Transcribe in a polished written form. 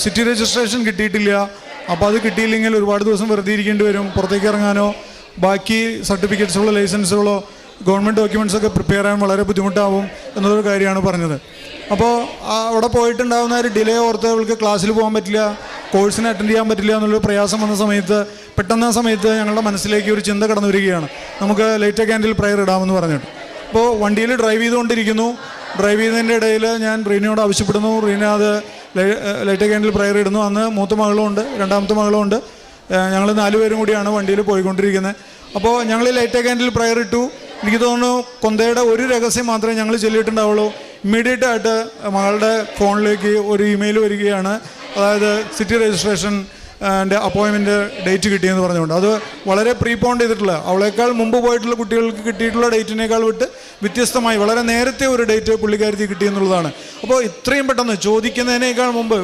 City registration കിട്ടിയിട്ടില്ല. അപ്പോൾ അത് കിട്ടിയില്ലെങ്കിൽ ഒരുപാട് ദിവസം വെറുതെ ഇരിക്കേണ്ടി വരും. പുറത്തേക്ക് ഇറങ്ങാനോ ബാക്കി സർട്ടിഫിക്കറ്റ്സുകളോ ലൈസൻസുകളോ ഗവൺമെൻറ് ഡോക്യുമെൻറ്റ്സൊക്കെ പ്രിപ്പയർ ചെയ്യാൻ വളരെ ബുദ്ധിമുട്ടാവും എന്നൊരു കാര്യമാണ് പറഞ്ഞത്. അപ്പോൾ അവിടെ പോയിട്ടുണ്ടാകുന്ന ഒരു ഡിലേ ഓർത്ത് അവൾക്ക് ക്ലാസ്സിൽ പോകാൻ പറ്റില്ല, കോഴ്സിന് അറ്റൻഡ് ചെയ്യാൻ പറ്റില്ല എന്നുള്ളൊരു പ്രയാസം വന്ന സമയത്ത് പെട്ടെന്ന് ആ സമയത്ത് ഞങ്ങളുടെ മനസ്സിലേക്ക് ഒരു ചിന്ത കടന്നു വരികയാണ്, നമുക്ക് ലൈറ്റ് ക്യാൻഡിൽ പ്രയർ ഇടാമെന്ന് പറഞ്ഞിട്ട്. അപ്പോൾ വണ്ടിയിൽ ഡ്രൈവ് ചെയ്തുകൊണ്ടിരിക്കുന്നു. ഡ്രൈവ് ചെയ്യുന്നതിൻ്റെ ഇടയിൽ ഞാൻ റീനയോട് ആവശ്യപ്പെടുന്നു. റീന അത് ലൈറ്റ് ക്യാൻഡിൽ പ്രയർ ഇടുന്നു. അന്ന് മൂത്ത മകളും ഉണ്ട്, രണ്ടാമത്തെ മകളും ഉണ്ട്. ഞങ്ങൾ 4 പേരും കൂടിയാണ് വണ്ടിയിൽ പോയിക്കൊണ്ടിരിക്കുന്നത്. അപ്പോൾ ഞങ്ങൾ ലൈറ്റ് ക്യാൻഡിൽ പ്രയർ ഇട്ടു. എനിക്ക് തോന്നുന്നു കൊന്തയുടെ ഒരു രഹസ്യം മാത്രമേ ഞങ്ങൾ ചൊല്ലിയിട്ടുണ്ടാവുള്ളൂ. ഇമ്മീഡിയറ്റ് ആയിട്ട് മകളുടെ ഫോണിലേക്ക് ഒരു ഇമെയിൽ വരികയാണ്, അതായത് സിറ്റി രജിസ്ട്രേഷൻ അപ്പോയിൻമെൻറ്റ് ഡേറ്റ് കിട്ടിയെന്ന് പറഞ്ഞുകൊണ്ട്. അത് വളരെ പ്രീപോണ്ട് ചെയ്തിട്ടുള്ള, അവളേക്കാൾ മുമ്പ് പോയിട്ടുള്ള കുട്ടികൾക്ക് കിട്ടിയിട്ടുള്ള ഡേറ്റിനേക്കാൾ വ്യത്യസ്തമായി വളരെ നേരത്തെ ഒരു ഡേറ്റ് പുള്ളിക്കാരത്തി കിട്ടിയെന്നുള്ളതാണ്. അപ്പോൾ ഇത്രയും പെട്ടെന്ന് ചോദിക്കുന്നതിനേക്കാൾ മുമ്പ്